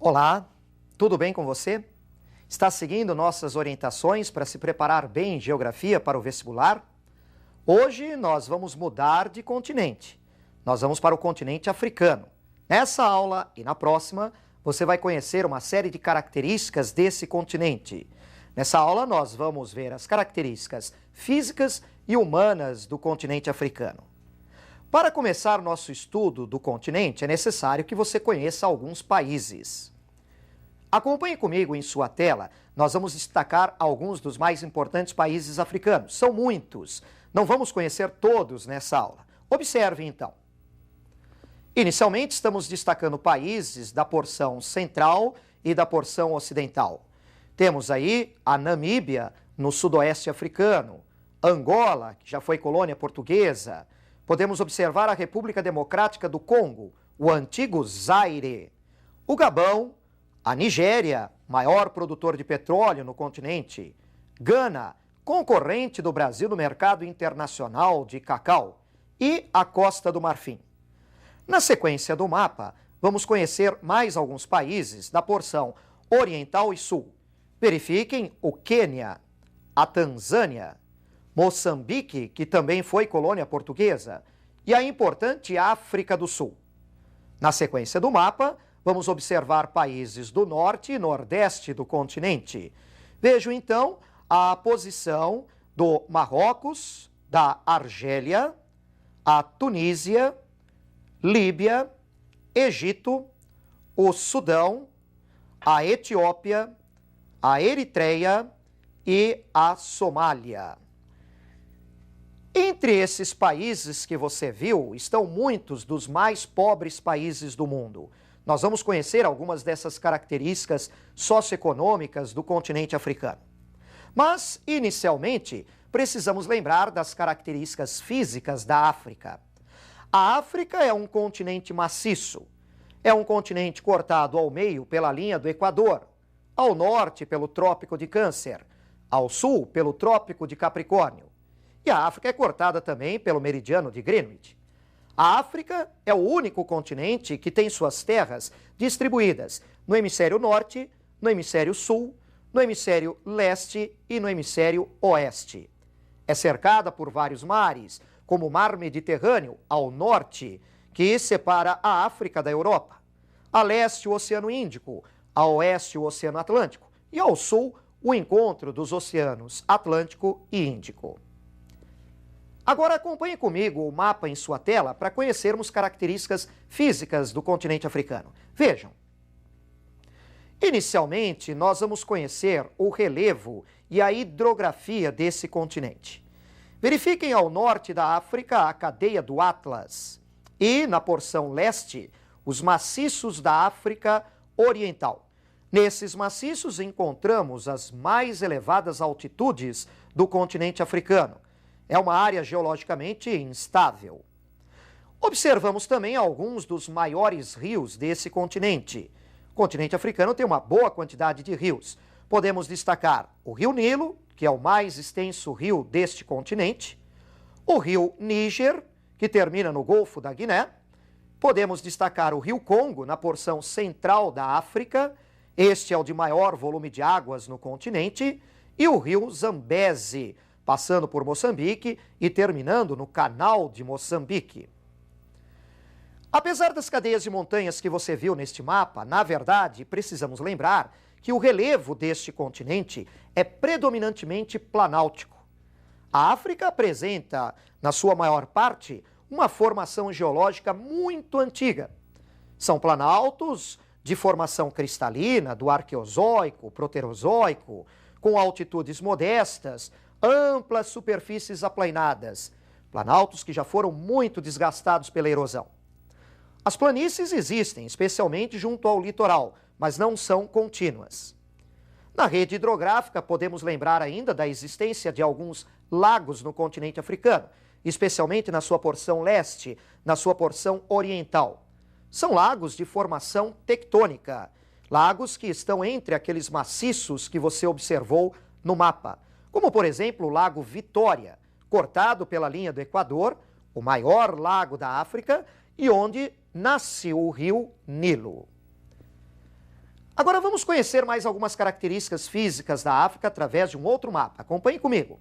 Olá, tudo bem com você? Está seguindo nossas orientações para se preparar bem em geografia para o vestibular? Hoje nós vamos mudar de continente. Nós vamos para o continente africano. Nessa aula e na próxima, você vai conhecer uma série de características desse continente. Nessa aula nós vamos ver as características físicas e humanas do continente africano. Para começar nosso estudo do continente, é necessário que você conheça alguns países. Acompanhe comigo em sua tela, nós vamos destacar alguns dos mais importantes países africanos. São muitos, não vamos conhecer todos nessa aula. Observe então. Inicialmente estamos destacando países da porção central e da porção ocidental. Temos aí a Namíbia, no sudoeste africano, Angola, que já foi colônia portuguesa. Podemos observar a República Democrática do Congo, o antigo Zaire, o Gabão, a Nigéria, maior produtor de petróleo no continente, Gana, concorrente do Brasil no mercado internacional de cacau, e a Costa do Marfim. Na sequência do mapa, vamos conhecer mais alguns países da porção oriental e sul. Verifiquem o Quênia, a Tanzânia, Moçambique, que também foi colônia portuguesa, e a importante África do Sul. Na sequência do mapa, vamos observar países do norte e nordeste do continente. Vejo então a posição do Marrocos, da Argélia, a Tunísia, Líbia, Egito, o Sudão, a Etiópia, a Eritreia e a Somália. Entre esses países que você viu, estão muitos dos mais pobres países do mundo. Nós vamos conhecer algumas dessas características socioeconômicas do continente africano. Mas, inicialmente, precisamos lembrar das características físicas da África. A África é um continente maciço. É um continente cortado ao meio pela linha do Equador, ao norte pelo Trópico de Câncer, ao sul pelo Trópico de Capricórnio. E a África é cortada também pelo meridiano de Greenwich. A África é o único continente que tem suas terras distribuídas no hemisfério norte, no hemisfério sul, no hemisfério leste e no hemisfério oeste. É cercada por vários mares, como o Mar Mediterrâneo ao norte, que separa a África da Europa, a leste o Oceano Índico, a oeste o Oceano Atlântico e ao sul o encontro dos oceanos Atlântico e Índico. Agora acompanhe comigo o mapa em sua tela para conhecermos características físicas do continente africano. Vejam. Inicialmente, nós vamos conhecer o relevo e a hidrografia desse continente. Verifiquem ao norte da África a cadeia do Atlas e, na porção leste, os maciços da África Oriental. Nesses maciços encontramos as mais elevadas altitudes do continente africano. É uma área geologicamente instável. Observamos também alguns dos maiores rios desse continente. O continente africano tem uma boa quantidade de rios. Podemos destacar o Rio Nilo, que é o mais extenso rio deste continente, o Rio Níger, que termina no Golfo da Guiné. Podemos destacar o Rio Congo, na porção central da África. Este é o de maior volume de águas no continente. E o Rio Zambeze, passando por Moçambique e terminando no Canal de Moçambique. Apesar das cadeias de montanhas que você viu neste mapa, na verdade, precisamos lembrar que o relevo deste continente é predominantemente planáltico. A África apresenta, na sua maior parte, uma formação geológica muito antiga. São planaltos de formação cristalina, do Arqueozoico, Proterozoico, com altitudes modestas, amplas superfícies aplainadas, planaltos que já foram muito desgastados pela erosão. As planícies existem, especialmente junto ao litoral, mas não são contínuas. Na rede hidrográfica, podemos lembrar ainda da existência de alguns lagos no continente africano, especialmente na sua porção leste, na sua porção oriental. São lagos de formação tectônica, lagos que estão entre aqueles maciços que você observou no mapa, como, por exemplo, o Lago Vitória, cortado pela linha do Equador, o maior lago da África e onde nasce o rio Nilo. Agora vamos conhecer mais algumas características físicas da África através de um outro mapa. Acompanhe comigo.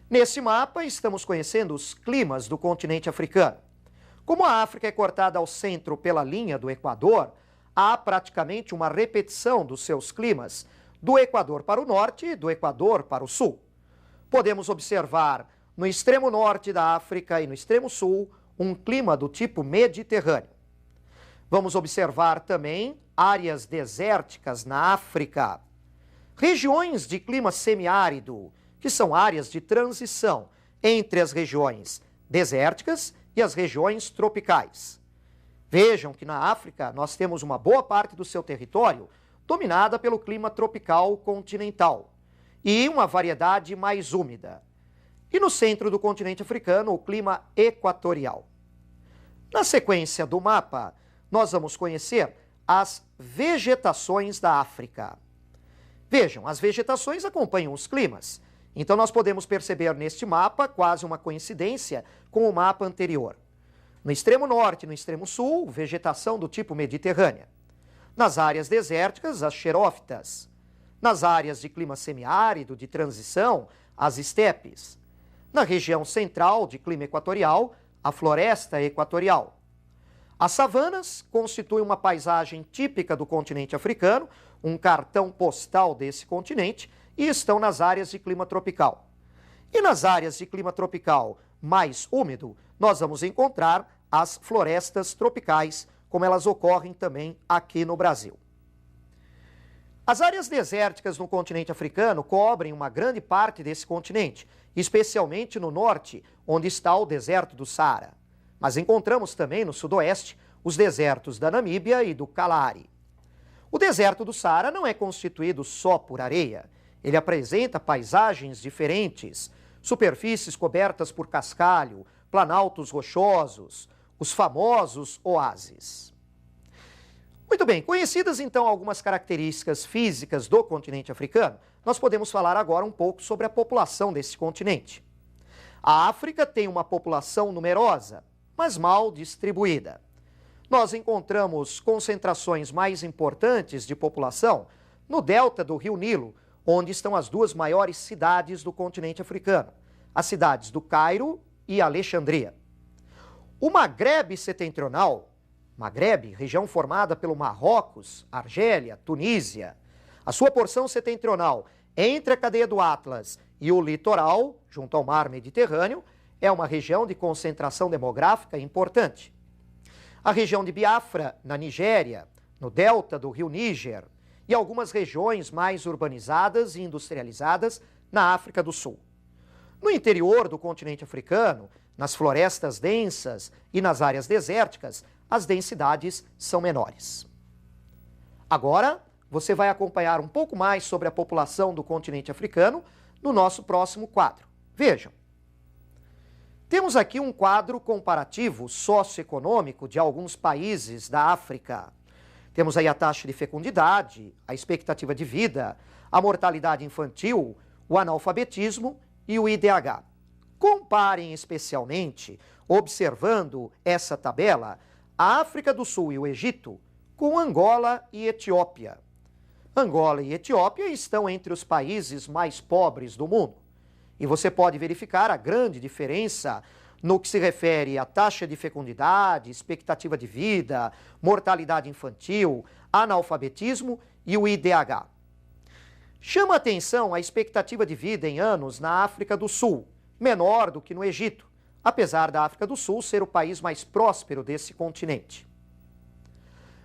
Nesse mapa, estamos conhecendo os climas do continente africano. Como a África é cortada ao centro pela linha do Equador, há praticamente uma repetição dos seus climas, do Equador para o norte e do Equador para o sul. Podemos observar no extremo norte da África e no extremo sul um clima do tipo mediterrâneo. Vamos observar também áreas desérticas na África, regiões de clima semiárido, que são áreas de transição entre as regiões desérticas e as regiões tropicais. Vejam que na África nós temos uma boa parte do seu território dominada pelo clima tropical continental e uma variedade mais úmida. E no centro do continente africano, o clima equatorial. Na sequência do mapa, nós vamos conhecer as vegetações da África. Vejam, as vegetações acompanham os climas. Então nós podemos perceber neste mapa quase uma coincidência com o mapa anterior. No extremo norte e no extremo sul, vegetação do tipo mediterrânea. Nas áreas desérticas, as xerófitas. Nas áreas de clima semiárido, de transição, as estepes. Na região central, de clima equatorial, a floresta equatorial. As savanas constituem uma paisagem típica do continente africano, um cartão postal desse continente, e estão nas áreas de clima tropical. E nas áreas de clima tropical mais úmido, nós vamos encontrar as florestas tropicais, como elas ocorrem também aqui no Brasil. As áreas desérticas no continente africano cobrem uma grande parte desse continente, especialmente no norte, onde está o deserto do Saara. Mas encontramos também no sudoeste os desertos da Namíbia e do Kalahari. O deserto do Saara não é constituído só por areia. Ele apresenta paisagens diferentes, superfícies cobertas por cascalho, planaltos rochosos, os famosos oásis. Muito bem, conhecidas então algumas características físicas do continente africano, nós podemos falar agora um pouco sobre a população desse continente. A África tem uma população numerosa, mas mal distribuída. Nós encontramos concentrações mais importantes de população no delta do Rio Nilo, onde estão as duas maiores cidades do continente africano, as cidades do Cairo e Alexandria. O Magrebe setentrional, Magrebe, região formada pelo Marrocos, Argélia, Tunísia, a sua porção setentrional entre a cadeia do Atlas e o litoral, junto ao mar Mediterrâneo, é uma região de concentração demográfica importante. A região de Biafra, na Nigéria, no delta do rio Níger, e algumas regiões mais urbanizadas e industrializadas na África do Sul. No interior do continente africano, nas florestas densas e nas áreas desérticas, as densidades são menores. Agora, você vai acompanhar um pouco mais sobre a população do continente africano no nosso próximo quadro. Vejam. Temos aqui um quadro comparativo socioeconômico de alguns países da África. Temos aí a taxa de fecundidade, a expectativa de vida, a mortalidade infantil, o analfabetismo e o IDH. Comparem especialmente, observando essa tabela, a África do Sul e o Egito com Angola e Etiópia. Angola e Etiópia estão entre os países mais pobres do mundo. E você pode verificar a grande diferença no que se refere à taxa de fecundidade, expectativa de vida, mortalidade infantil, analfabetismo e o IDH. Chama a atenção a expectativa de vida em anos na África do Sul, menor do que no Egito, apesar da África do Sul ser o país mais próspero desse continente.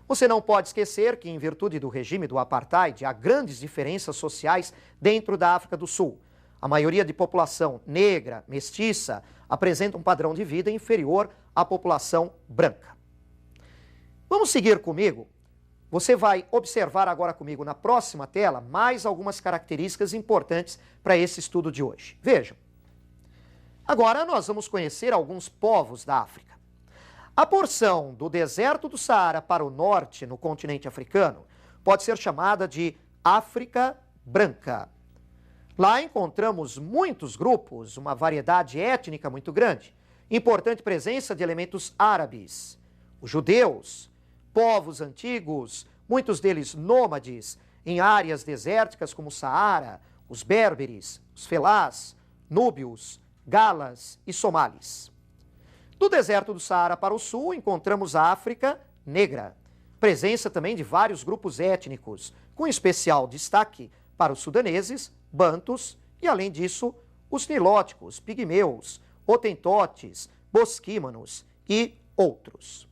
Você não pode esquecer que, em virtude do regime do apartheid, há grandes diferenças sociais dentro da África do Sul. A maioria de população negra, mestiça, apresenta um padrão de vida inferior à população branca. Vamos seguir comigo? Você vai observar agora comigo na próxima tela mais algumas características importantes para esse estudo de hoje. Vejam. Agora nós vamos conhecer alguns povos da África. A porção do deserto do Saara para o norte, no continente africano, pode ser chamada de África Branca. Lá encontramos muitos grupos, uma variedade étnica muito grande, importante presença de elementos árabes, os judeus, povos antigos, muitos deles nômades em áreas desérticas como o Saara, os berberes, os felás, núbios, galas e somalis. Do deserto do Saara para o sul, encontramos a África negra, presença também de vários grupos étnicos, com especial destaque para os sudaneses, bantus e, além disso, os nilóticos, pigmeus, hotentotes, bosquímanos e outros.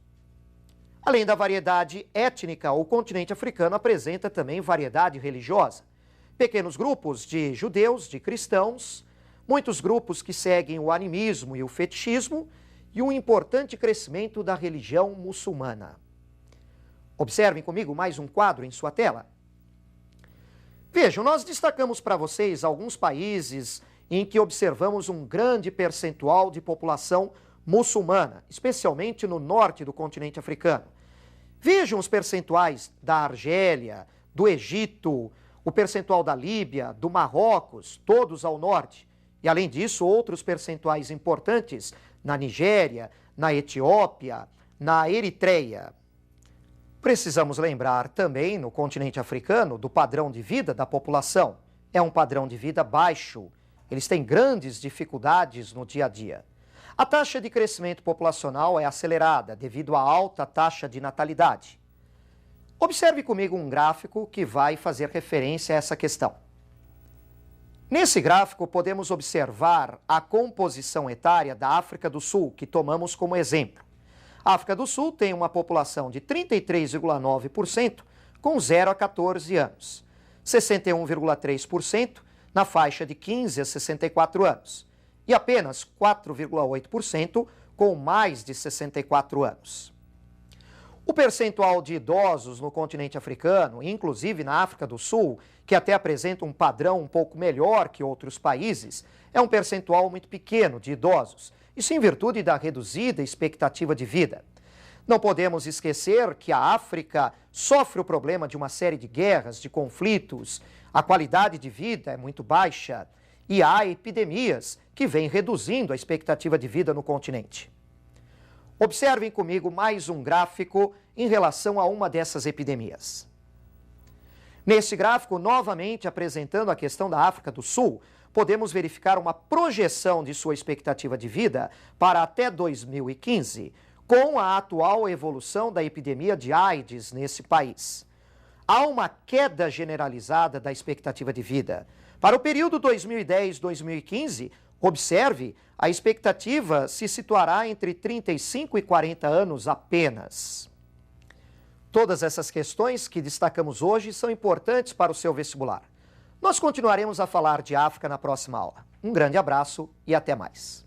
Além da variedade étnica, o continente africano apresenta também variedade religiosa. Pequenos grupos de judeus, de cristãos, muitos grupos que seguem o animismo e o fetichismo e um importante crescimento da religião muçulmana. Observem comigo mais um quadro em sua tela. Vejam, nós destacamos para vocês alguns países em que observamos um grande percentual de população muçulmana, especialmente no norte do continente africano. Vejam os percentuais da Argélia, do Egito, o percentual da Líbia, do Marrocos, todos ao norte. E, além disso, outros percentuais importantes na Nigéria, na Etiópia, na Eritreia. Precisamos lembrar também, no continente africano, do padrão de vida da população. É um padrão de vida baixo. Eles têm grandes dificuldades no dia a dia. A taxa de crescimento populacional é acelerada devido à alta taxa de natalidade. Observe comigo um gráfico que vai fazer referência a essa questão. Nesse gráfico, podemos observar a composição etária da África do Sul, que tomamos como exemplo. A África do Sul tem uma população de 33,9% com 0 a 14 anos, 61,3% na faixa de 15 a 64 anos e apenas 4,8% com mais de 64 anos. O percentual de idosos no continente africano, inclusive na África do Sul, que até apresenta um padrão um pouco melhor que outros países, é um percentual muito pequeno de idosos, isso em virtude da reduzida expectativa de vida. Não podemos esquecer que a África sofre o problema de uma série de guerras, de conflitos, a qualidade de vida é muito baixa e há epidemias que vêm reduzindo a expectativa de vida no continente. Observem comigo mais um gráfico em relação a uma dessas epidemias. Nesse gráfico, novamente apresentando a questão da África do Sul, podemos verificar uma projeção de sua expectativa de vida para até 2015, com a atual evolução da epidemia de AIDS nesse país. Há uma queda generalizada da expectativa de vida. Para o período 2010-2015, observe, a expectativa se situará entre 35 e 40 anos apenas. Todas essas questões que destacamos hoje são importantes para o seu vestibular. Nós continuaremos a falar de África na próxima aula. Um grande abraço e até mais.